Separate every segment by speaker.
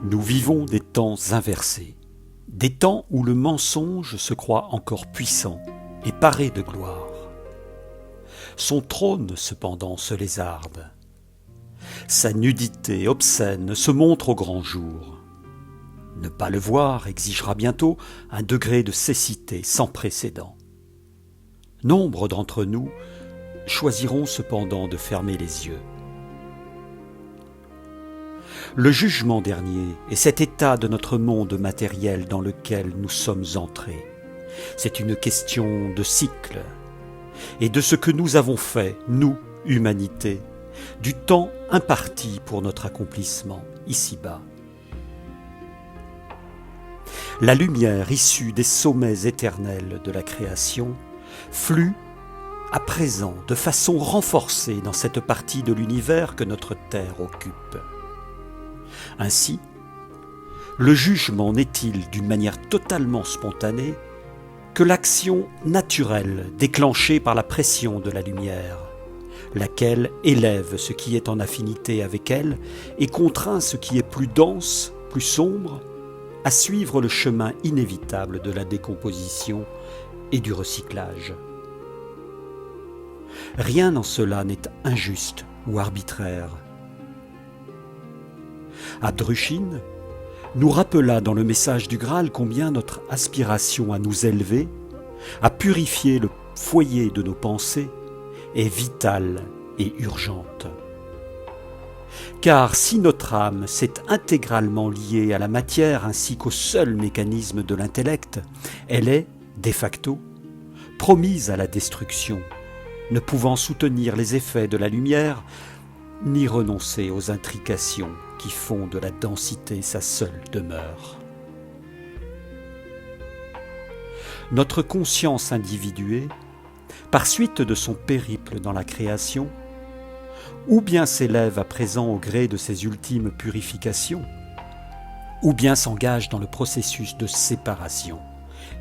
Speaker 1: Nous vivons des temps inversés, des temps où le mensonge se croit encore puissant et paré de gloire. Son trône, cependant, se lézarde. Sa nudité obscène se montre au grand jour. Ne pas le voir exigera bientôt un degré de cécité sans précédent. Nombre d'entre nous choisiront cependant de fermer les yeux. Le jugement dernier est cet état de notre monde matériel dans lequel nous sommes entrés. C'est une question de cycle et de ce que nous avons fait, nous, humanité, du temps imparti pour notre accomplissement ici-bas. La lumière issue des sommets éternels de la création flue à présent de façon renforcée dans cette partie de l'univers que notre Terre occupe. Ainsi, le jugement n'est-il d'une manière totalement spontanée que l'action naturelle déclenchée par la pression de la lumière, laquelle élève ce qui est en affinité avec elle et contraint ce qui est plus dense, plus sombre, à suivre le chemin inévitable de la décomposition et du recyclage. Rien en cela n'est injuste ou arbitraire. Abdrushine nous rappela dans le message du Graal combien notre aspiration à nous élever, à purifier le foyer de nos pensées, est vitale et urgente. Car si notre âme s'est intégralement liée à la matière ainsi qu'au seul mécanisme de l'intellect, elle est, de facto, promise à la destruction, ne pouvant soutenir les effets de la lumière, ni renoncer aux intrications qui font de la densité sa seule demeure. Notre conscience individuée, par suite de son périple dans la création, ou bien s'élève à présent au gré de ses ultimes purifications, ou bien s'engage dans le processus de séparation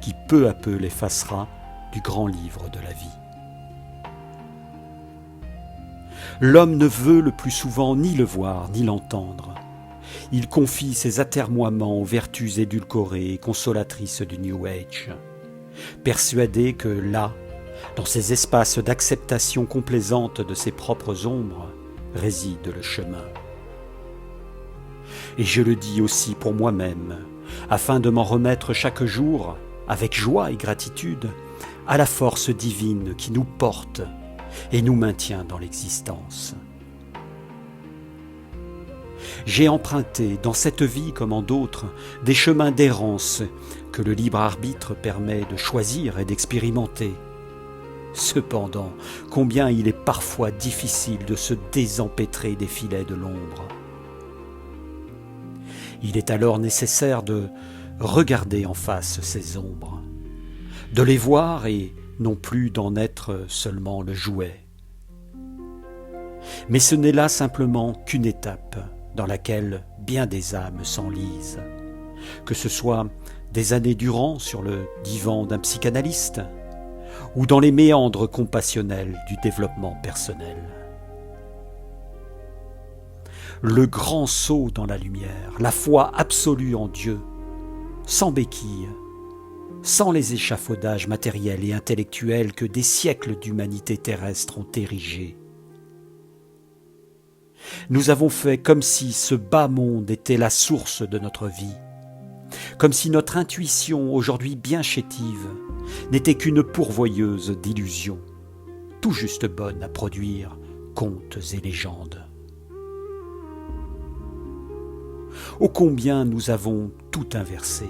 Speaker 1: qui peu à peu l'effacera du grand livre de la vie. L'homme ne veut le plus souvent ni le voir ni l'entendre. Il confie ses atermoiements aux vertus édulcorées et consolatrices du New Age, persuadé que là, dans ces espaces d'acceptation complaisante de ses propres ombres, réside le chemin. Et je le dis aussi pour moi-même, afin de m'en remettre chaque jour, avec joie et gratitude, à la force divine qui nous porte et nous maintient dans l'existence. J'ai emprunté, dans cette vie comme en d'autres, des chemins d'errance que le libre arbitre permet de choisir et d'expérimenter. Cependant, combien il est parfois difficile de se désempêtrer des filets de l'ombre. Il est alors nécessaire de regarder en face ces ombres, de les voir et non plus d'en être seulement le jouet. Mais ce n'est là simplement qu'une étape dans laquelle bien des âmes s'enlisent, que ce soit des années durant sur le divan d'un psychanalyste ou dans les méandres compassionnels du développement personnel. Le grand saut dans la lumière, la foi absolue en Dieu, sans béquille, sans les échafaudages matériels et intellectuels que des siècles d'humanité terrestre ont érigés. Nous avons fait comme si ce bas monde était la source de notre vie, comme si notre intuition, aujourd'hui bien chétive, n'était qu'une pourvoyeuse d'illusions, tout juste bonne à produire contes et légendes. Ô combien nous avons tout inversé,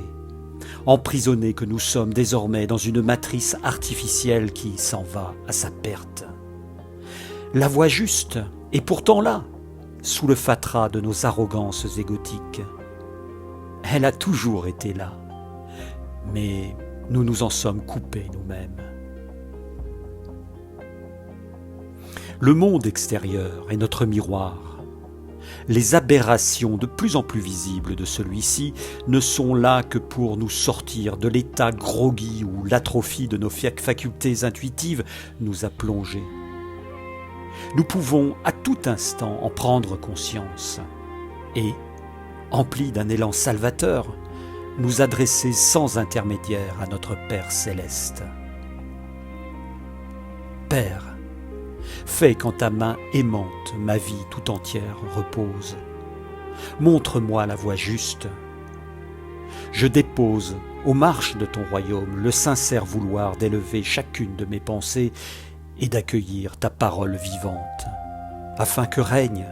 Speaker 1: emprisonnés que nous sommes désormais dans une matrice artificielle qui s'en va à sa perte. La voie juste est pourtant là, sous le fatras de nos arrogances égotiques. Elle a toujours été là, mais nous nous en sommes coupés nous-mêmes. Le monde extérieur est notre miroir. Les aberrations de plus en plus visibles de celui-ci ne sont là que pour nous sortir de l'état groggy où l'atrophie de nos facultés intuitives nous a plongés. Nous pouvons à tout instant en prendre conscience et, emplis d'un élan salvateur, nous adresser sans intermédiaire à notre Père céleste. Père, fais qu'en ta main aimante ma vie tout entière repose. Montre-moi la voie juste. Je dépose aux marches de ton royaume le sincère vouloir d'élever chacune de mes pensées et d'accueillir ta parole vivante, afin que règne,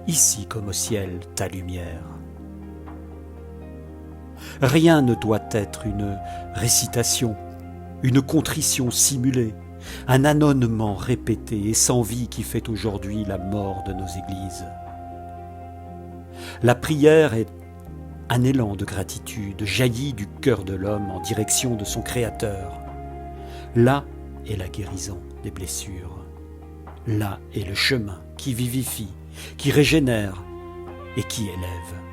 Speaker 1: ici comme au ciel, ta lumière. Rien ne doit être une récitation, une contrition simulée, un ânonnement répété et sans vie qui fait aujourd'hui la mort de nos églises. La prière est un élan de gratitude jailli du cœur de l'homme en direction de son Créateur. Là est la guérison des blessures. Là est le chemin qui vivifie, qui régénère et qui élève.